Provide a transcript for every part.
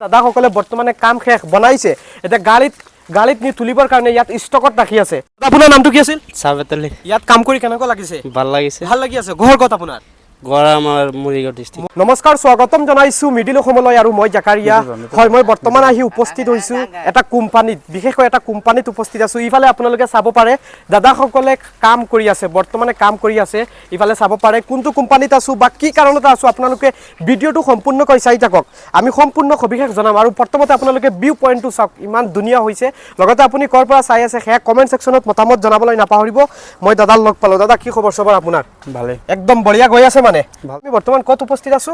দাদা সকলে বৰ্তমানে কাম শেষ বনাইছে এটা গাড়ীত নি তুলিবৰ কাৰণে ইয়াত ষ্টকত ৰাখি আছে আপোনাৰ নামটো কি আছিল সাবেতলি ইয়াত কাম কৰি কেনেকৈ লাগিছে ভাল লাগিছে ভাল লাগি আছে ঘৰ কত আপোনাৰ গড়া আমাৰ মৰিগাঁও ডিস্ট্ৰিক্ট নমস্কাৰ স্বাগতম জনাইছো মিডিল অসমলৈ আৰু মই জাকাৰিয়া হয় মই বৰ্তমান আহি উপস্থিত হৈছো এটা কোম্পানীত বিশেষকৈ এটা কোম্পানীত উপস্থিত আছো ইফালে আপোনালোকে চাব পাৰে দাদা সকলে কাম কৰি আছে বৰ্তমানে কাম কৰি আছে ইফালে চাব পাৰে কোনটো কোম্পানীত আছো বা কি কাৰণত আছো আপোনালোকে ভিডিওটো সম্পূৰ্ণকৈ চাই থাকক আমি সম্পূৰ্ণ সবিশেষ জনাম আৰু প্ৰথমতে আপোনালোকে ভিউ পইণ্টটো চাওক ইমান ধুনীয়া হৈছে লগতে আপুনি কৰ পৰা চাই আছে হেয়া কমেন্ট সেকশনত মতামত জনাবলৈ নাপাহৰিব মই দাদাৰ লগ পালো দাদা কি খবৰ সবৰ আপোনাৰ ভালে একদম বঢ়িয়া গৈ আছে মানে আমি বৰ্তমান কত উপস্থিত আছো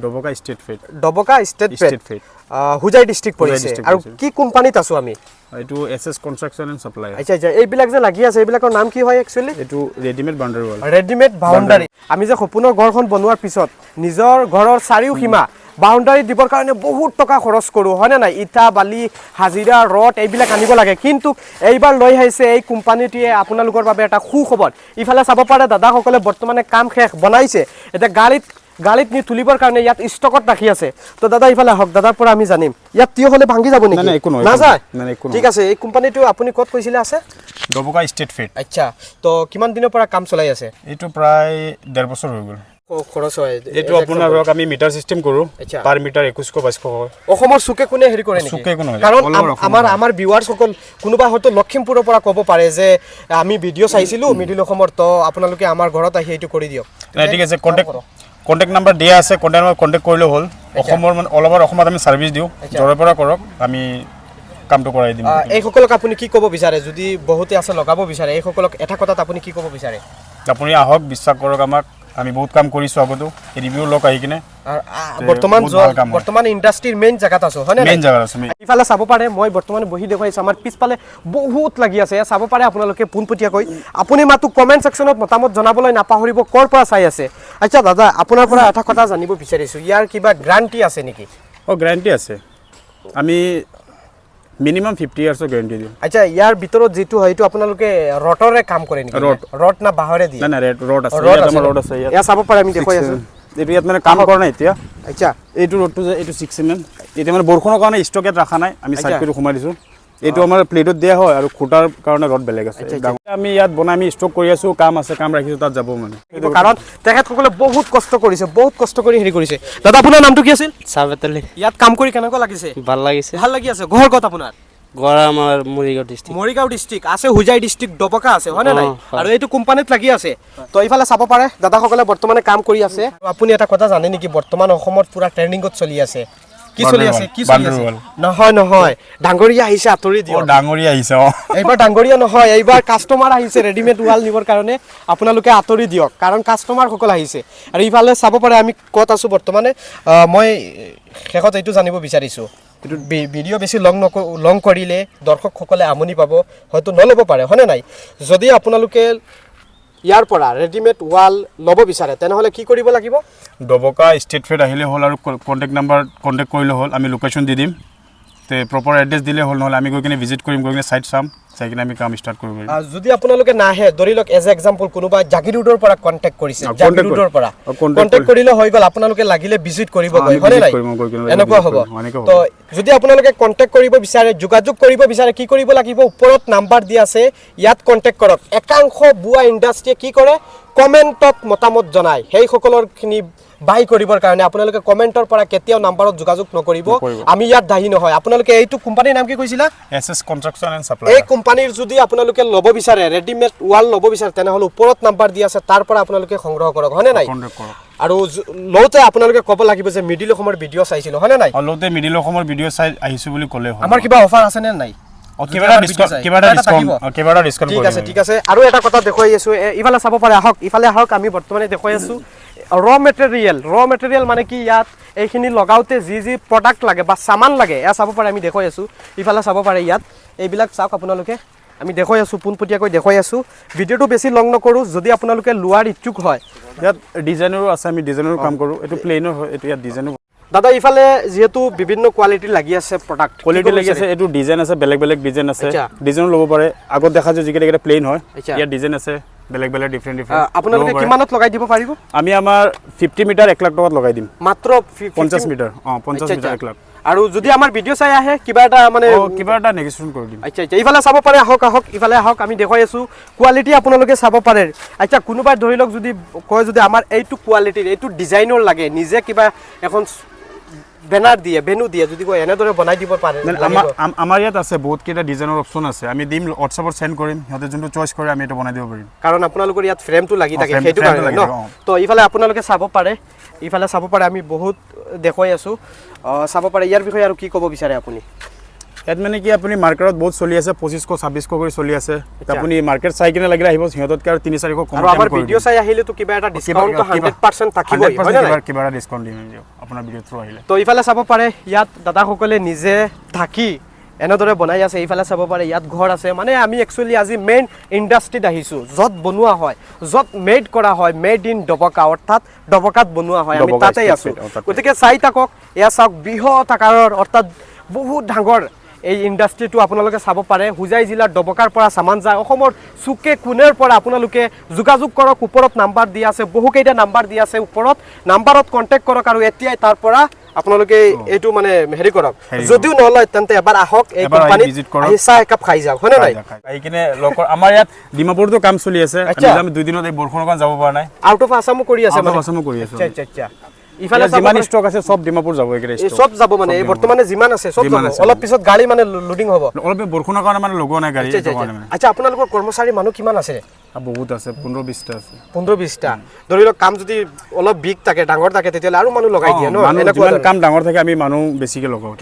ডবকা স্টেট ফেড হুজাই ডিস্ট্ৰিক্ট পৰিছে আৰু কি কোম্পানীত আছো আমি এটো এসএস কনস্ট্ৰাকচন এন্ড সাপ্লাই আচ্ছা আচ্ছা এইবিলাক যে লাগি আছে এইবিলাকৰ নাম কি হয় একচুয়ালি এটো ৰেডিমেড বাউন্ডাৰী ওয়াল ৰেডিমেড বাউন্ডাৰী আমি যে সপোনৰ ঘৰখন বনোৱাৰ পিছত নিজৰ ঘৰৰ চাৰিও সীমা বাউন্ডাৰী দিবৰ কাৰণে বহুত টকা খৰচ কৰো হয় না নাই ইটা বালি হাজিৰা ৰড এইবিলাক আনিব লাগে কিন্তু এইবাৰ লৈ আহিছে এই কোম্পানীটিয়ে আপোনালোকৰ বাবে এটা সুখবৰ ইফালে চাব পাৰে দাদা সকলে বৰ্তমানে কাম শেষ বনাইছে এটা গাড়ীত নি তুলিবৰ কাৰণে ইয়াত ষ্টকত ৰাখি আছে তো দাদা ইফালে হক দাদাৰ পৰা আমি জানিম ইয়াত তিয় হলে ভাঙি যাব নেকি না যায় ঠিক আছে এই কোম্পানীটো আপুনি কত কৈছিলে আছে ডবকা স্টেট ফেড আচ্ছা তো কিমান দিনৰ পৰা কাম চলাই আছে এটো প্ৰায় 1.5 বছৰ হৈ গ'ল খৰচ হয় এটো আপোনাৰ আমি মিটাৰ সিস্টেম কৰো পাৰ মিটাৰ 2122 হয় অসমৰ সুকে কোনে হেৰি কৰে নেকি সুকে কোনে কাৰণ আমাৰ ভিউয়াৰ্স সকল কোনোবা হয়তো লক্ষিমপুৰৰ পৰা ক'ব পাৰে যে আমি ভিডিও চাইছিলো মিডিল অসমৰ তো আপোনালোকে আমাৰ ঘৰত আহি এইটো কৰি দিয়ক ঠিক আছে কন্টাক্ট নাম্বাৰ দিয়া আছে কন্টাক্ট কৰিলে হ'ল অসমৰ মানে অল ওভাৰ অসমত আমি সাৰ্ভিস দিও জৰৰ পৰা কৰক আমি কামটো কৰাই দিম এই সকলক আপুনি কি ক'ব বিচাৰে যদি বহুতে আছে লগাব বিচাৰে এই সকলক এটা কথাত আপুনি কি ক'ব বিচাৰে আপুনি আহক বিশ্বাস কৰক আমাক আমি বহুত কাম কৰিছো আগতো ৰিভিউ লক আহি কিনে বৰ্তমান ইন্ডাষ্ট্ৰিৰ মেইন জায়গাত আছো হয় না মেইন জায়গা আছে ইফালে চাব পাৰে মই বৰ্তমান বহি দেখাইছো আমাৰ পিছফালে বহুত লাগি আছে চাব পাৰে আপোনালোকে পোনপটীয়াকৈ আপুনি মাত্ৰ কমেন্ট সেকশনত মতামত জনাবলৈ নাপাহৰিব কৰ পৰা চাই আছে আচ্ছা দাদা আপোনাৰ পৰা এটা কথা জানিব বিচাৰিছো ইয়াৰ কিবা গ্যাৰান্টি আছে নেকি গ্যাৰান্টি আছে আমি মিনিমাম 50 ইয়াৰ্ছৰ গ্যাৰান্টি দিও আচ্ছা ইয়াৰ ভিতৰত যেটো হয়তো আপোনালোকে ৰটৰে কাম কৰে নেকি ৰট না বাহৰে দিয়ে না ৰড আছে আমাৰ ৰড আছে ইয়া চাব পাৰে আমি দেখাই আছো এটো ইয়াত মানে কাম কৰা নাই এতিয়া আচ্ছা এইটো ৰডটো যে এইটো 6 mm এটা মানে বৰখনৰ কাৰণে ষ্টকেট ৰাখা নাই আমি সাইড কৰি ঘুমাই দিছো এইটো আমাৰ প্লেটত দিয়া হয় আৰু খুটাৰ কাৰণে ৰড বেলেগ আছে আমি ইয়াত বনাই আমি ষ্টক কৰি আছো কাম ৰাখিছো তাত যাব মানে কাৰণ তেখেত সকলে বহুত কষ্ট কৰিছে বহুত কষ্ট কৰি হেৰি কৰিছে দাদা আপোনাৰ নামটো কি আছিল সাবেতলি ইয়াত কাম কৰি কেনেকৈ লাগিছে ভাল লাগিছে ভাল লাগি আছে ঘৰ কত আপোনাৰ গড়া আমাৰ মৰিগাঁও ডিস্ট্ৰিক্ট আছে হুজাই ডিস্ট্ৰিক্ট ডবকা আছে হয় না নাই আৰু এইটো কোম্পানীত লাগি আছে তো ইফালে চাব পাৰে দাদা সকলে বৰ্তমানে কাম কৰি আছে আপুনি এটা কথা জানে নেকি বৰ্তমান অসমত পুৰা ট্ৰেন্ডিংত চলি আছে কি চলি আছে নহয় ডাঙৰীয়া আহিছে আতৰি দিও ডাঙৰীয়া আহিছে এইবাৰ ডাঙৰীয়া নহয় এইবাৰ কাস্টমাৰ আহিছে ৰেডিমেড ওয়াল নিবৰ কাৰণে আপোনালোকে আতৰি দিয়ক কাৰণ কাস্টমাৰ সকল আহিছে আৰু ইফালে চাব পাৰে আমি কত আছো বৰ্তমানে মই শেষত এইটো জানিব বিচাৰিছো এটো ভিডিও বেছি লং কৰিলে দৰ্শক সকলে আমনি পাব হয়তো নলব পাৰে হয় না নাই যদি আপোনালোকে ইয়াৰ পৰা ৰেডিমেড ওয়াল লব বিচাৰে তেনেহলে কি কৰিব লাগিব ডবকা স্টেট ফেড আহিলে হল আৰু কন্টাক্ট নাম্বাৰ কন্টাক্ট কৰিলে হল আমি লোকেশন দি দিম তে প্ৰপাৰ এড্ৰেছ দিলে হল নহলে আমি গৈ কিনে ভিজিট কৰিম গৈ কিনে সাইট চাম চাই কিনে আমি কাম স্টাৰ্ট কৰিব পাৰিম যদি আপোনালোকে নাহে ধৰিলক এজ এক্সাম্পল কোনোবা জাগিৰুডৰ পৰা কন্টাক্ট কৰিছে জাগিৰুডৰ পৰা কন্টাক্ট কৰিলে হৈ গল আপোনালোকে লাগিলে ভিজিট কৰিব গৈ হয় নাই এনেকুৱা হ'ব তো যদি আপোনালোকে কন্টাক্ট কৰিব বিচাৰে যোগাযোগ কৰিব বিচাৰে কি কৰিব লাগিব ওপৰত নাম্বাৰ দিয়া আছে ইয়াত কন্টাক্ট কৰক একাংশ বুয়া ইন্ডাষ্ট্ৰীয়ে কি কৰে কমেন্টত মতামত জনায় সেই সকলৰখিনি বাই কৰিবৰ কাৰণে আপোনালোকে কমেন্টৰ পৰা কেতিয়াও নাম্বাৰত যোগাযোগ নকৰিব আমি ইয়াত দাহি নহয় আপোনালোকে এইটো কোম্পানীৰ নাম কি কৈছিলা এসএস কনস্ট্ৰাকচন এণ্ড সাপ্লাই এই কোম্পানীৰ যদি আপোনালোকে লব বিচাৰে ৰেডিমেড ওয়াল লব বিচাৰে তেনেহলে ওপৰত নাম্বাৰ দিয়া আছে তাৰ পৰা আপোনালোকে সংগ্ৰহ কৰক হয় নাই আৰু লওতে আপোনালোকে ক'ব লাগিব যে মিডিল অসমৰ ভিডিও চাইছিল হয় নাই লওতে মিডিল অসমৰ ভিডিও চাই আহিছো বুলি ক'লে হয় আমাৰ কিবা অফাৰ আছে নে নাই ঠিক আছে আৰু এটা কথা দেখাই আছো ইফালে চাব পাৰে ইফালে আহক আমি বৰ্তমানে দেখাই আছো ৰ মেটেৰিয়েল মানে কি ইয়াত এইখিনি লগাওতে যি প্ৰডাক্ট লাগে বা সামান লাগে এয়া চাব পাৰে আমি দেখাই আছো ইফালে চাব পাৰে ইয়াত এইবিলাক চাওক আপোনালোকে আমি দেখাই আছো পোনপটীয়াকৈ দেখাই আছো ভিডিওটো বেছি লং নকৰো যদি আপোনালোকে লোৱাৰ ইচ্ছুক হয় ইয়াত ডিজাইনৰো আছে আমি ডিজাইনৰো কাম কৰো এটো প্লেনৰ হয় এটো ইয়াত ডিজাইনৰো দাদা ইফালে যেহেতু বিভিন্ন কোয়ালিটি লাগি আছে প্রোডাক্ট কোয়ালিটি লাগি আছে এটো ডিজাইন আছে বেলেগ ডিজাইন আছে ডিজাইন লব পাৰে আগত দেখা যে যিকেটা প্লেন হয় ইয়াত ডিজাইন আছে বেলেগ বেলেগ ডিফাৰেণ্ট আপোনালোকে কিমানত লগাই দিব পাৰিব আমি আমাৰ 50 মিটাৰ 1 লাখ টকাত লগাই দিম মাত্ৰ 50 মিটাৰ 50 মিটাৰ 1 লাখ আৰু যদি আমাৰ ভিডিঅ' চাই আহে কিবা এটা মানে কিবা এটা নেগোচিয়েশ্যন কৰি দিম আচ্ছা ইফালে চাব পাৰে আহক ইফালে আহক আমি দেখুৱাই আছো কোৱালিটি আপোনালোকে চাব পাৰে আচ্ছা কোনোবাই ধৰি লওক যদি কয় যদি আমাৰ এইটো কোৱালিটিৰ এইটো ডিজাইনৰ লাগে নিজে কিবা এখন বেনাৰ দিয়ে বেনু দিয়ে যদি কয় এনেদৰে বনাই দিব পাৰে আমাৰ ইয়াত আছে বহুত কেইটা ডিজাইনৰ অপচন আছে আমি দিম হোৱাটছআপত সেন্ড কৰিম সিহঁতে যোনটো চইচ কৰে আমি এটা বনাই দিব পাৰিম কাৰণ আপোনালোকৰ ইয়াত ফ্ৰেমটো লাগি থাকে সেইটো কাৰণে ন তো ইফালে আপোনালোকে চাব পাৰে ইফালে চাব পাৰে আমি বহুত দেখুৱাই আছো চাব পাৰে ইয়াৰ বিষয়ে আৰু কি ক'ব বিচাৰে আপুনি ইয়াত মানে কি আপুনি মাৰ্কেটত বহুত চলি আছে 2500 কৰি চলি আছে আপুনি মাৰ্কেট চাই কিনে লাগিলে আহিব সিহঁততকৈ আৰু 3-4 কম আৰু আমাৰ ভিডিঅ' চাই আহিলে তো কিবা এটা ডিসকাউন্ট তো 100% থাকিবই হয় না কিবা এটা ডিসকাউন্ট দিম আপোনাৰ ভিডিঅ' থ্ৰু আহিলে তো ইফালে চাব পাৰে ইয়াত দাদাসকলে নিজে থাকি এনেদৰে বনাই আছে ইফালে চাব পাৰে ইয়াত ঘৰ আছে মানে আমি একচুয়ালি আজি মেইন ইন্ডাষ্ট্ৰিত আহিছো যত বনোৱা হয় যত মেড কৰা হয় মেড ইন ডবকা অৰ্থাৎ ডবকাত বনোৱা হয় আমি তাতেই আছো গতিকে চাই থাকক এয়া চাওক বৃহৎ আকাৰৰ অৰ্থাৎ বহুত ডাঙৰ এই ইন্ডাষ্ট্ৰিটো আপোনালোকে চাব পাৰে হুজাই জিলাৰ ডবকাৰ পৰা সামান যায় অসমৰ সুকে কোণেৰ পৰা আপোনালোকে যোগাযোগ কৰক ওপৰত নাম্বাৰ দিয়া আছে বহুকেইটা নাম্বাৰ দিয়া আছে ওপৰত নাম্বাৰত কন্টাক্ট কৰক আৰু এতিয়াই তাৰ পৰা আপোনালোকে এইটো মানে হেৰি কৰক যদিও নলয় তেন্তে এবাৰ আহক এই কোম্পানীত আহি চাহ একাপ খাই যাওক হয় নাই এই কিনে লোকৰ আমাৰ ইয়াত ডিমাপুৰতো কাম চলি আছে আমি 2 দিনত এই বৰখনৰ কাম যাব পৰা নাই আউট অফ আসামো কৰি আছে মানে আসামো কৰি আছে আচ্ছা ইফালে যিমান ষ্টক আছে সব ডিমাপুৰ যাব একেৰে সব যাব মানে এই বৰ্তমানে যিমান আছে সব যাব অলপ পিছত গাড়ী মানে লোডিং হ'ব অলপ বৰখনৰ কাৰণে মানে লগোৱা নাই গাড়ী আচ্ছা আপোনালোকৰ কৰ্মচাৰী মানুহ কিমান আছে বহুত আছে 15-20টা আছে 15-20টা ধৰি লওক কাম যদি অলপ বিগ থাকে ডাঙৰ থাকে তেতিয়ালে আৰু মানুহ লগাই দিয়ে ন এনেকুৱা কাম ডাঙৰ থাকে আমি মানুহ বেছিকে লগাও